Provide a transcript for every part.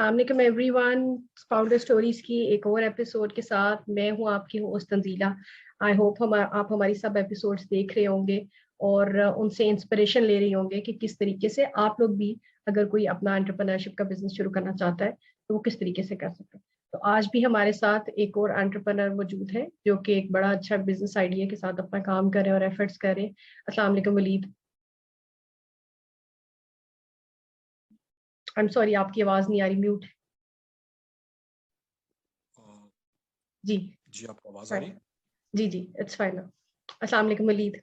अस्सलाम वालेकुम everyone. Founder stories की एक और एपिसोड के साथ मैं हूं आपकी होस्ट तंजीला। आई होप आप हमारी सब एपिसोड्स देख रहे होंगे और उनसे इंस्पिरेशन ले रही होंगे कि किस तरीके से आप लोग भी अगर कोई अपना एंटरप्रेन्योरशिप का बिजनेस शुरू करना चाहता है तो वो किस तरीके से कर सकते हैं। तो आज भी हमारे साथ एक और एंटरप्रेन्योर मौजूद है जो कि एक बड़ा अच्छा बिजनेस आइडिया के साथ अपना काम कर रहे हैं और एफर्ट्स कर रहे हैं। अस्सलाम वालेकुम वलीद। आई एम सॉरी, आपकी आवाज नहीं आ रही, म्यूट। जी। जी, आपको आवाज आ रही फाइन। है? जी जी, इट्स फाइन। अस्सलाम वालेकुम वलीद।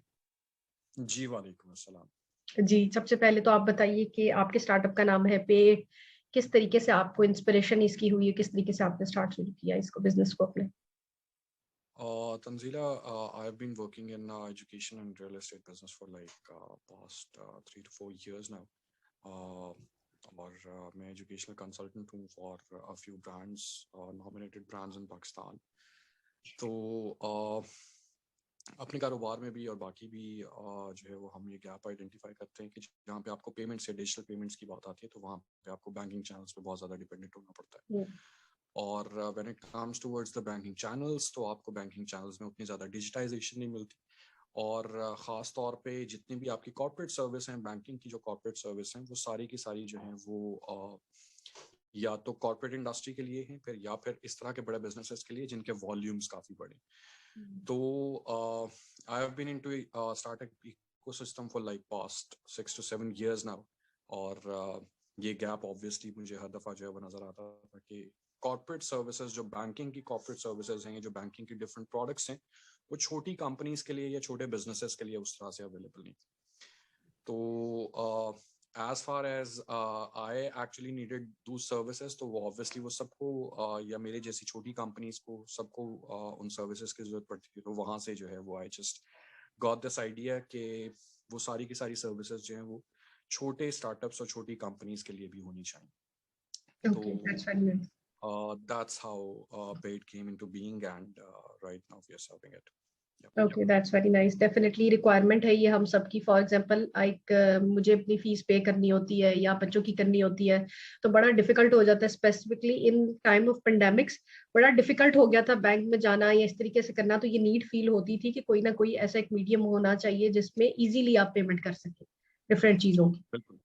जी, वालेकुम अस्सलाम। जी, सबसे पहले तो आप बताइए कि आपके स्टार्टअप का नाम है पे। किस तरीके से आपको इंस्पिरेशन इसकी हुई है, किस तरीके से आपने स्टार्ट शुरू किया इसको, बिजनेस को अपने? Tanzila, I have been working in education and real estate business for like past 3 to 4 years now. Uh, और मैं एजुकेशनल कंसल्टेंट हूँ for a few brands, nominated brands in Pakistan. तो अपने कारोबार में भी और बाकी भी जो है वो हम ये गैप आइडेंटिफाई करते हैं कि जहाँ पे आपको पेमेंट्स या डिजिटल पेमेंट्स की बात आती है तो वहाँ पे आपको बैंकिंग चैनल्स पे बहुत ज़्यादा डिपेंडेंट होना पड़ता है। और when it comes towards the banking channels तो आपको बैंकिंग चैनल्स में उतनी ज़्यादा डिजिटाइजेशन नहीं मिलती। और ख़ास तौर पे जितनी भी आपकी कॉर्पोरेट सर्विस हैं, बैंकिंग की जो कॉर्पोरेट सर्विस हैं, वो सारी की सारी जो हैं वो या तो कॉर्पोरेट इंडस्ट्री के लिए हैं, फिर या फिर इस तरह के बड़े बिजनेसेस के लिए जिनके वॉल्यूम्स काफ़ी बड़े। तो I have been into startup ecosystem for like past 6 to 7 years now. और ये गैप ऑब्वियसली मुझे हर दफ़ा जो है वो नज़र आता था कि कॉर्पोरेट सर्विसेज, जो बैंकिंग की कॉर्पोरेट सर्विसेज हैं, जो बैंकिंग की डिफरेंट प्रोडक्ट्स हैं, वो छोटी कंपनीज के लिए या छोटे बिजनेसेस के लिए उस तरह से अवेलेबल नहीं। तो as far as I actually needed those services, तो वो obviously वो सबको या मेरे जैसी छोटी कंपनीज को सबको उन सर्विसेज की जरूरत पड़ती थी। तो वहाँ से जो है वो I just got this idea कि वो सारी की सारी सर्विसेज जो हैं वो छोटे स्टार्टअप्स और छोटी कंपनीज के लिए भी होनी चाहिए। Okay, that's very nice. That's how Paid came into being, and right now we are serving it. Okay, that's very nice. Definitely requirement है ये हम सबकी। फॉर एग्जांपल एक मुझे अपनी फीस पे करनी होती है या बच्चों की करनी होती है तो बड़ा डिफिकल्ट हो जाता है, specifically in time of pandemics. बड़ा डिफिकल्ट हो गया था बैंक में जाना या इस तरीके से करना। तो ये नीड फील होती थी कि कोई ना कोई ऐसा एक मीडियम होना चाहिए जिसमें इजीली आप पेमेंट कर सकें डिफरेंट चीजों की। बिल्कुल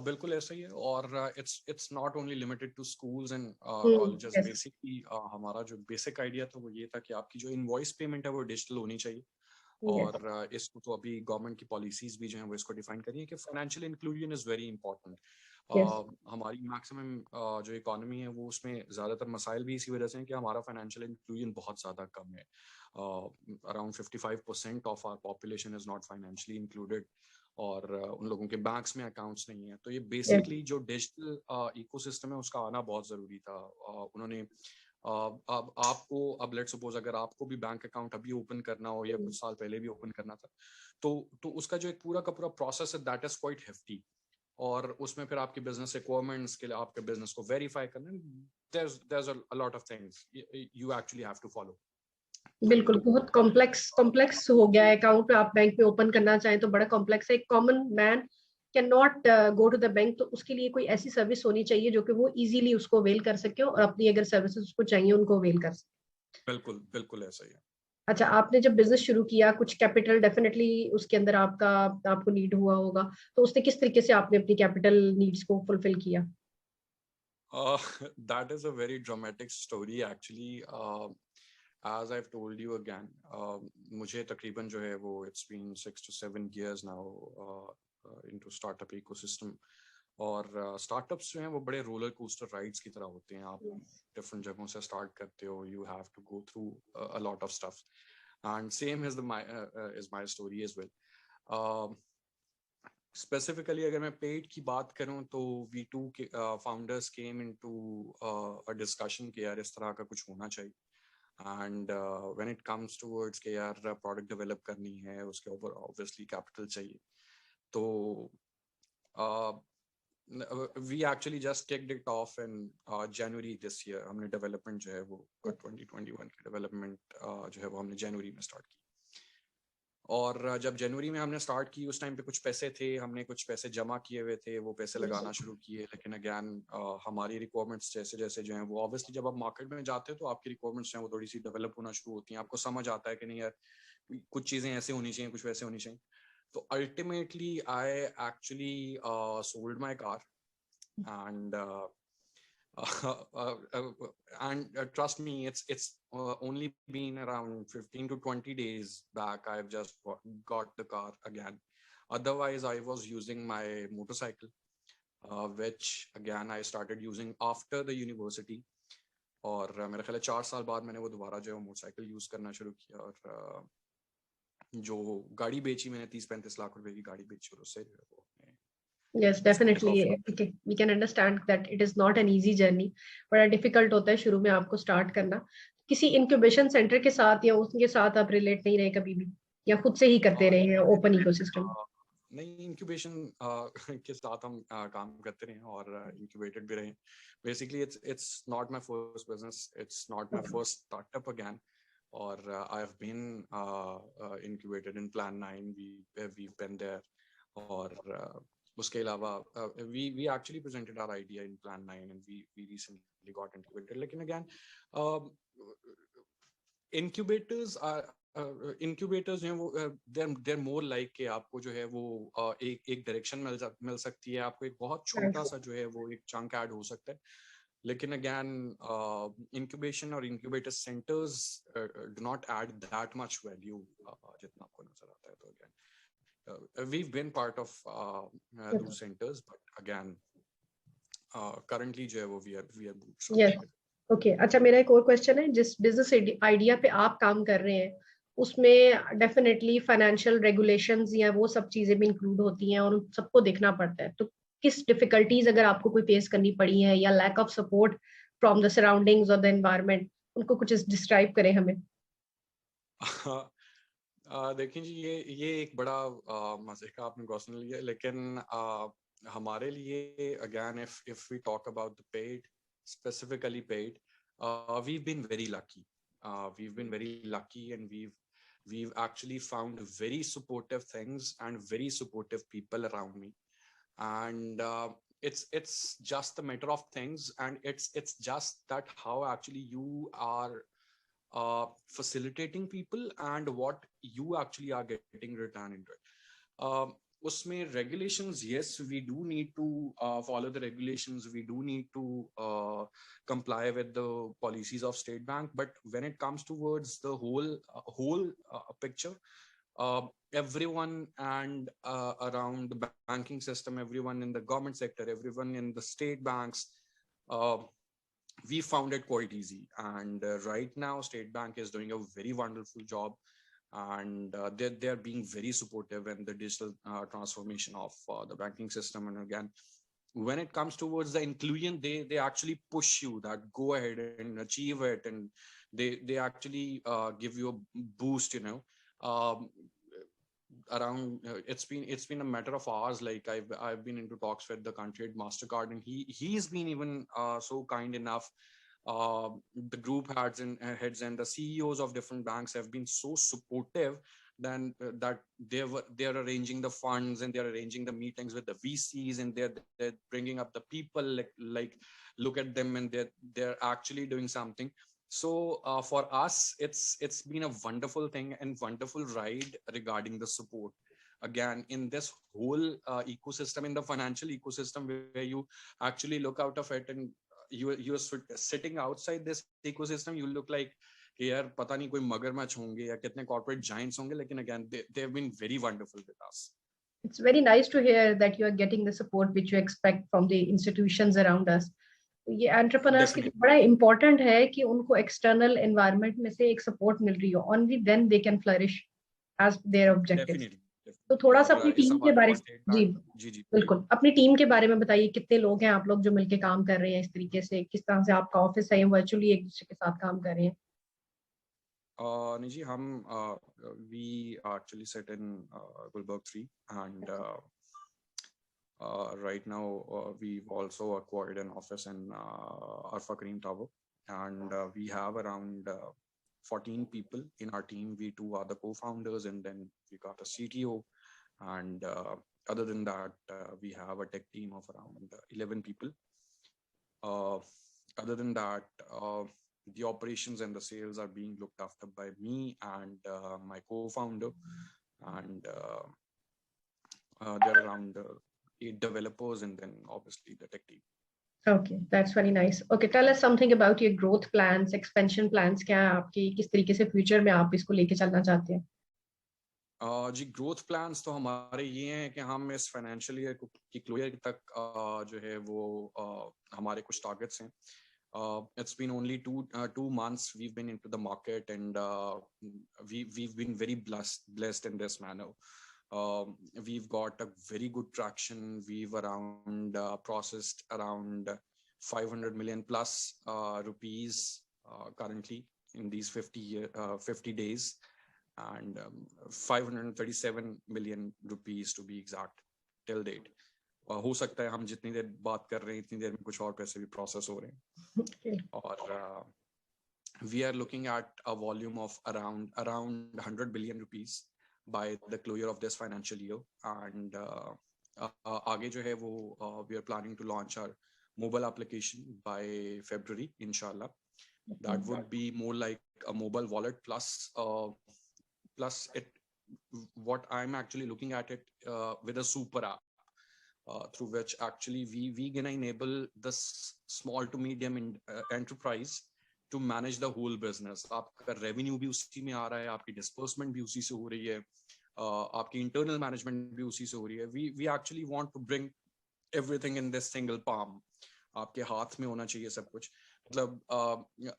बिल्कुल ऐसा ही है। और it's not only limited to schools and colleges. Yes. Basically हमारा जो बेसिक आइडिया था वो ये था कि आपकी जो इनवॉइस पेमेंट है वो डिजिटल होनी चाहिए। यस। और इसको तो अभी गवर्नमेंट की पॉलिसीज भी जो है वो इसको डिफाइन करी है कि financial inclusion is very important. Yes. हमारी मैक्सिमम जो इकोनॉमी है वो उसमें ज़्यादातर मसाइल भी इसी वजह से हैं कि हमारा फाइनेंशियल इंक्लूजन बहुत ज़्यादा कम है। Around 55% of our population is not financially included. और उन लोगों के बैंक्स में अकाउंट्स नहीं है। तो ये यस। बेसिकली जो डिजिटल इकोसिस्टम है उसका आना बहुत ज़रूरी था। उन्होंने अब आपको, अब लेट्स सपोज अगर आपको भी बैंक अकाउंट अभी ओपन करना हो या कुछ साल पहले भी ओपन करना था तो उसका जो एक पूरा का पूरा प्रोसेस है दैट इज क्वाइट हेफ्टी। और उसमें फिर आपके बिजनेस रिक्वायरमेंट्स के लिए आपके बिजनेस को वेरीफाई करना, there's a lot of things you actually have to follow। बिल्कुल, तो बहुत कॉम्प्लेक्स कॉम्प्लेक्स हो गया है। अकाउंट आप बैंक में ओपन करना चाहें तो बड़ा कॉम्प्लेक्स है। एक common man can not go to the bank. तो उसके लिए कोई ऐसी सर्विस होनी चाहिए जो कि वो इजीली उसको अवेल कर सके और अपनी अगर सर्विसेज उसको चाहिए उनको अवेल कर सके। बिल्कुल बिल्कुल ऐसा ही है। अच्छा, आपने जब बिजनेस शुरू किया कुछ कैपिटल डेफिनेटली उसके अंदर आपको नीड हुआ होगा। तो उसने किस तरीके से आपने अपनी कैपिटल नीड्स को फुलफिल किया? That is a very dramatic story actually. As I've told you again, मुझे तकरीबन जो है वो it's been 6 to 7 years now into startup ecosystem। और स्टार्टअप्स जो हैं वो बड़े रोलर कोस्टर राइड्स की तरह होते हैं। आप डिफरेंट जगहों से स्टार्ट करते हो, you have to go through a lot of stuff, and same is my story as well. Specifically अगर मैं पेड की बात करूं तो V2 के founders came into a discussion कि यार इस तरह का कुछ होना चाहिए। And when it comes towards के यार प्रोडक्ट डेवलप करनी है, उसके ऊपर ऑब्वियसली कैपिटल चाहिए। तो we actually just kicked it off in January this year। हमने डेवलपमेंट जो है वो 2021 की डेवलपमेंट जो है वो हमने जनवरी में स्टार्ट की। और जब जनवरी में हमने स्टार्ट की उस टाइम पे कुछ पैसे थे, हमने कुछ पैसे जमा किए हुए थे, वो पैसे लगाना शुरू किए। लेकिन अगैन हमारी रिक्वायरमेंट्स जैसे जैसे जो हैं वो ऑब्वियसली जब आप मार्केट में जाते हो तो आपकी रिक्वायरमेंट्स जो हैं वो थोड़ी सी डेवलप होना शुरू होती हैं। आपको समझ आता है कि नहीं यार कुछ चीज़ें ऐसे होनी चाहिए, कुछ वैसे होनी चाहिए। तो ultimately I actually sold my car and trust me, it's only been around 15 to 20 days back I've just got the car again. Otherwise I was using my motorcycle, which again I started using after the university. और मेरा ख्याल है 4 साल बाद मैंने वो दोबारा जो है मोटरसाइकिल यूज करना शुरू किया। और जो गाड़ी बेची मैंने 30-35 लाख रुपए की गाड़ी बेची और उससे जो है वो Yes, definitely. Okay, we can understand that it is not an easy journey. बड़ा difficult होता है शुरू में आपको start करना। किसी incubation center के साथ या उसके साथ आप relate नहीं रहे कभी भी, या खुद से ही करते रहे हैं open ecosystem? नहीं, इंक्यूबेशन के साथ हम काम करते रहे और इंक्यूबेटेड भी रहे। Basically it's not my first business, it's not my first startup again. और I have been incubated in plan 9, we been there. और उसके अलावा we actually presented our idea in plan 9 and we recently got incubated. लेकिन again incubators incubators जो हैं वो देर more like कि आपको जो है वो एक डायरेक्शन मिल सकती है, आपको एक बहुत छोटा सा जो है वो एक चंक ऐड हो सकता है। लेकिन अगेन इंक्यूबेशन और incubator centres do not add that much value जितना आपको नजर आता है। तो again we've been part of those centers, but again currently जो है वो we are bootstrapping. ओके, अच्छा मेरा एक और क्वेश्चन है, जिस बिजनेस आइडिया पे आप काम कर रहे हैं उसमें डेफिनेटली फाइनेंशियल रेगुलेशंस या वो सब चीजें भी इंक्लूड होती हैं और उन सबको देखना पड़ता है। तो किस डिफिकल्टीज अगर आपको कोई फेस करनी पड़ी है या lack of support from the surroundings और द एनवायरनमेंट, उनको कुछ डिस्क्राइब करें हमें। देखिए जी, ये एक बड़ा मजे का आपने क्वेश्चन लिया। लेकिन हमारे लिए again if we talk about the paid, specifically paid, we've been very lucky. We've been very lucky, and we've actually found very supportive things and very supportive people around me. And it's just a matter of things, and it's just that how actually you are facilitating people and what you actually are getting return into it. Usme regulations, yes, we do need to follow the regulations. We do need to comply with the policies of State Bank. But when it comes towards the whole picture, everyone and around the banking system, everyone in the government sector, everyone in the state banks, we found it quite easy. And right now, State Bank is doing a very wonderful job, and they're being very supportive in the digital transformation of the banking system. And again, when it comes towards the inclusion, they actually push you that go ahead and achieve it, and they actually give you a boost, you know. Around it's been a matter of hours. Like I've been into talks with the country at MasterCard, and he's been even so kind enough. The group heads and the CEOs of different banks have been so supportive then that they're arranging the funds, and they're arranging the meetings with the VCs, and they're bringing up the people, like look at them, and they're actually doing something. So for us, it's been a wonderful thing and wonderful ride regarding the support. Again, in this whole ecosystem, in the financial ecosystem, where you actually look out of it, and you're sitting outside this ecosystem, you look like यार पता नहीं कोई मगरमच्छ होंगे या कितने corporate giants होंगे. लेकिन again, they have been very wonderful with us. It's very nice to hear that you are getting the support which you expect from the institutions around us. ये एंटरप्रेन्योर्स के लिए बड़ा इम्पोर्टेंट है कि उनको external environment में से एक सपोर्ट मिल रही हो, only then they can flourish as their objectives. तो थोड़ा सा अपनी टीम के बारे में जी बिल्कुल अपनी टीम के बारे में बताइए, कितने लोग हैं आप लोग जो मिलके काम कर रहे हैं इस तरीके से, किस तरह से आपका ऑफिस है, वर्चुअली एक दूसरे के साथ काम कर रहे हैं? नहीं जी, हम we actually sit in Gulberg 3, and right now we've also acquired an office in Arfa Karim Tower, and we have around 14 people in our team. We two are the co-founders, and then we got a CTO. And other than that, we have a tech team of around 11 people. Other than that, the operations and the sales are being looked after by me and my co-founder. And there are around 8 developers, and then obviously the tech team. Okay, that's very nice. Okay, tell us something about your growth plans, expansion plans. क्या आपकी किस तरीके से future में आप इसको लेके चलना चाहते हैं? जी, ग्रोथ प्लान्स तो हमारे ये हैं कि हम इस फाइनेंशियल ईयर की क्लोजर तक जो है वो हमारे कुछ टारगेट्स हैं. It's been only two months we've been into the market, and we've been very blessed in this manner. We've got a very good traction. We've around processed around 500 million plus rupees currently in these 50 days, and 537 million rupees to be exact till date. हो सकता है हम जितनी देर बात कर रहे हैं इतनी देर में कुछ और पैसे भी प्रोसेस हो रहे हैं. और we are looking at a volume of around 100 billion rupees by the closure of this financial year. And आगे जो है वो we are planning to launch our mobile application by February, inshallah. That would be more like a mobile wallet plus it. What I'm actually looking at it with a super app. Through which actually we gonna enable the small to medium enterprise to manage the whole business. आपका revenue भी उसी में आ रहा है, आपकी disbursement भी उसी से हो रही है, आपकी internal management भी उसी से हो रही है. We actually want to bring everything in this single palm. आपके हाथ में होना चाहिए सब कुछ. मतलब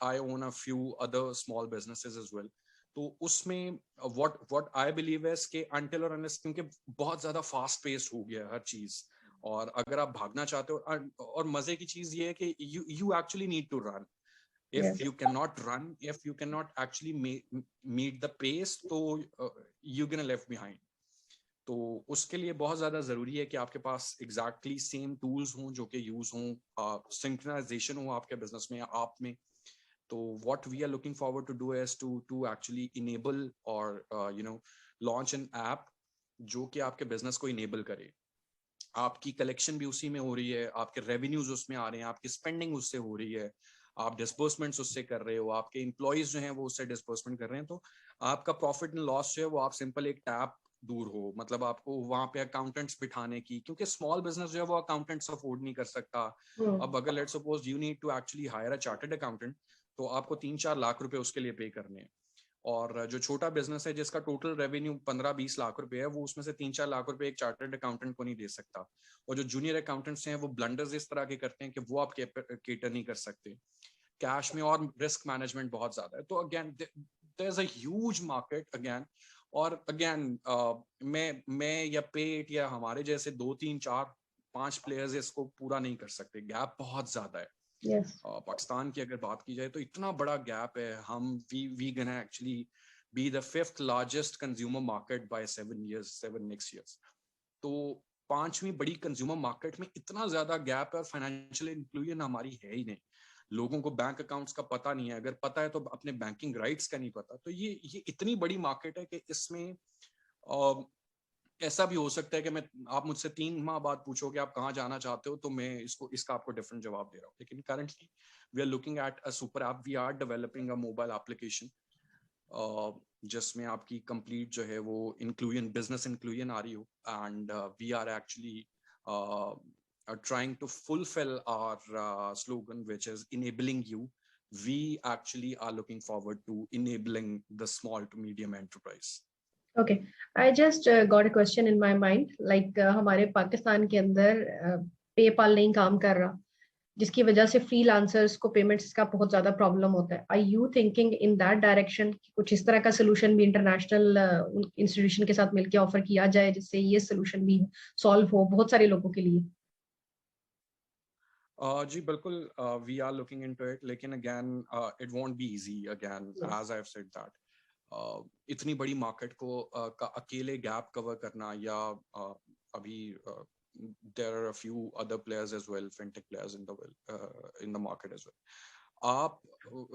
I own a few other small businesses as well. तो उसमें what I believe is कि until or unless, क्योंकि बहुत ज़्यादा fast paced हो गया है हर चीज़, और अगर आप भागना चाहते हो, और मजे की चीज ये है कि you actually need to run. If you cannot run, if you cannot actually meet the pace, तो you're gonna left behind. तो उसके लिए बहुत ज्यादा जरूरी है कि आपके पास exactly same tools हों जो कि यूज हों, synchronization हो आपके बिजनेस में या आप में. तो what we are looking forward to do is to actually enable or launch an app जो कि आपके बिजनेस को enable करे. आपकी कलेक्शन भी उसी में हो रही है, आपके रेवेन्यूज उसमें आ रहे हैं, आपकी स्पेंडिंग उससे हो रही है, आप डिस्बर्समेंट्स उससे कर रहे हो, आपके एम्प्लॉइज जो हैं वो उससे डिस्बर्समेंट कर रहे हैं. तो आपका प्रॉफिट एंड लॉस जो है वो आप सिंपल एक टैप दूर हो. मतलब आपको वहां पे अकाउंटेंट्स बिठाने की, क्योंकि स्मॉल बिजनेस जो है वो अकाउंटेंट्स अफोर्ड नहीं कर सकता. अब अगर let's suppose you need to actually hire a chartered accountant, तो आपको 3-4 लाख रुपए उसके लिए पे करने हैं. और जो छोटा बिजनेस है जिसका टोटल रेवेन्यू 15-20 लाख रुपए है, वो उसमें से 3-4 लाख रुपए एक चार्टर्ड अकाउंटेंट को नहीं दे सकता. और जो जूनियर अकाउंटेंट्स हैं वो ब्लंडर्स इस तरह के करते हैं कि वो आप केटर नहीं कर सकते. कैश में और रिस्क मैनेजमेंट बहुत ज्यादा है. तो again there is a huge market again. और अगेन मैं या पेट या हमारे जैसे 2-3-4-5 प्लेयर्स इसको पूरा नहीं कर सकते. गैप बहुत ज्यादा है. पाकिस्तान की अगर बात की जाए तो इतना बड़ा गैप है. हम we gonna actually be the 5th largest consumer market by 7 next years. तो 5वीं बड़ी कंज्यूमर मार्केट में इतना ज्यादा गैप है, और फाइनेंशियल इंक्लूजन हमारी है ही नहीं. लोगों को बैंक अकाउंट्स का पता नहीं है, अगर पता है तो अपने बैंकिंग राइट्स का नहीं पता. तो ये इतनी बड़ी मार्केट है कि इसमें ऐसा भी हो सकता है कि आप मुझसे 3 माह बाद पूछोगे आप कहाँ जाना चाहते हो, तो मैं इसका आपको डिफरेंट जवाब दे रहा हूँ. लेकिन currently we are looking at a super app. We are developing a mobile application जिसमें आपकी कंप्लीट जो है वो इंक्लूजन, बिजनेस इंक्लूजन आ रही हो. And we are actually trying to fulfill our slogan, which is enabling you. We actually are looking forward to enabling the small to medium enterprise. Okay, I just got a question in my mind. Like हमारे पाकिस्तान के अंदर PayPal नहीं काम कर रहा, जिसकी वजह से फ्रीलांसर्स को पेमेंट्स का बहुत ज्यादा प्रॉब्लम होता है. Are you thinking in that direction, कुछ इस तरह का सोल्यूशन भी इंटरनेशनल इंस्टीट्यूशन के साथ मिलकर ऑफर किया जाए जिससे ये सोल्यूशन भी सॉल्व हो बहुत सारे लोगों के लिए? जी बिल्कुल, we are looking into it. लेकिन again it won't be easy. Again as I have said that इतनी बड़ी मार्केट को अकेले गैप कवर करना, या अभी there are a few other players as well, fintech players in the market as well. आप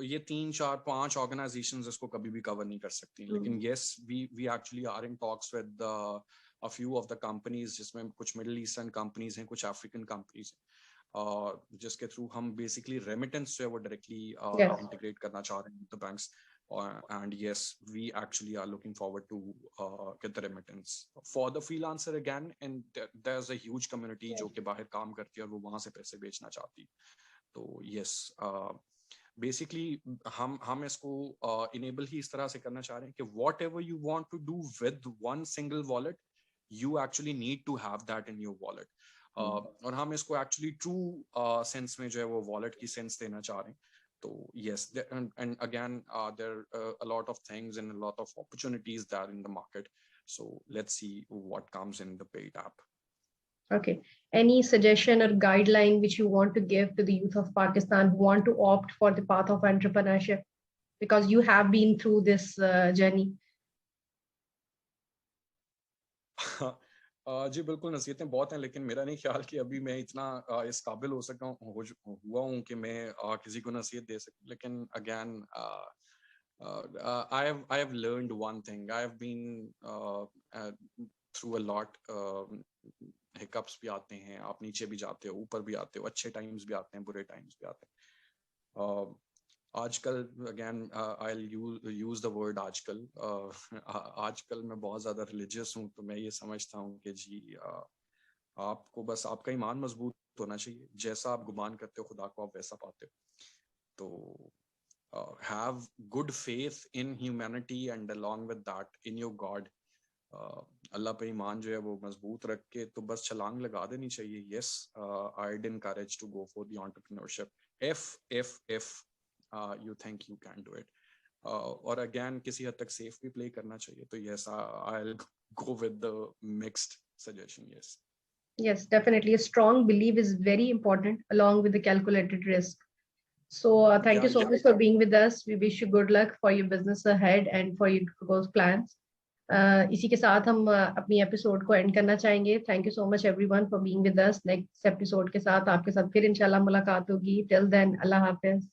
ये 3 4 5 ऑर्गेनाइजेशंस इसको कभी भी कवर नहीं कर सकती, लेकिन yes we actually are in talks with a few of the companies, जिसमें कुछ मिडिल ईस्टर्न कंपनीज हैं, कुछ अफ्रीकन कंपनीज हैं, जिसके थ्रू हम बेसिकली रेमिटेंस जो है वो डायरेक्टली इंटीग्रेट करना चाह रहे हैं the banks. And yes, we actually are looking forward to get the remittance for the freelancer again. And there's a huge community जो कि बाहर काम करती है और वो वहां से पैसे बेचना चाहती है. तो yes, बेसिकली हम इसको इनेबल ही इस तरह से करना चाह रहे हैं कि whatever you want to do with one single wallet, you actually need to have that in your wallet. और हम इसको एक्चुअली ट्रू सेंस में जो है वो वॉलेट की सेंस देना चाह रहे हैं. तो yes, and again there are a lot of things and a lot of opportunities there in the market. So let's see what comes in the paid app. Okay. Any suggestion or guideline which you want to give to the youth of Pakistan who want to opt for the path of entrepreneurship? Because you have been through this journey. जी बिल्कुल, नसीहतें बहुत हैं, लेकिन मेरा नहीं ख्याल कि अभी मैं इतना इस काबिल हो सका हुआ हूँ कि मैं किसी को नसीहत दे सकूं. लेकिन again I have learned one thing. I have been through a lot. Hiccups भी आते हैं, आप नीचे भी जाते हो, ऊपर भी आते हो, अच्छे टाइम्स भी आते हैं, बुरे टाइम्स भी आते हैं. आजकल again I use the word आजकल. आजकल मैं बहुत ज्यादा रिलीजियस हूँ, तो मैं ये समझता हूँ कि जी आपको बस आपका ईमान मजबूत होना चाहिए. जैसा आप गुमान करते हो खुदा को, आप वैसा पाते हो. तो have good faith in humanity and along with that in your god. अल्लाह पे ईमान जो है वो मजबूत रख के तो बस छलांग लगा देनी चाहिए. Yes, I'd encourage to go for the entrepreneurship if you think you can do it. और अगेन किसी हद तक सेफ भी प्ले करना चाहिए. तो yes, I'll go with the mixed suggestion. Yes, definitely. A strong belief is very important along with the calculated risk. So thank you so much for being with us. We wish you good luck for your business ahead and for your growth plans. इसी के साथ हम अपनी episode को and करना चाहेंगे. Thank you so much everyone for being with us. Next episode के साथ आपके साथ फिर इंशाल्लाह मुलाकात होगी. टिल देन, अल्लाह हाफिज.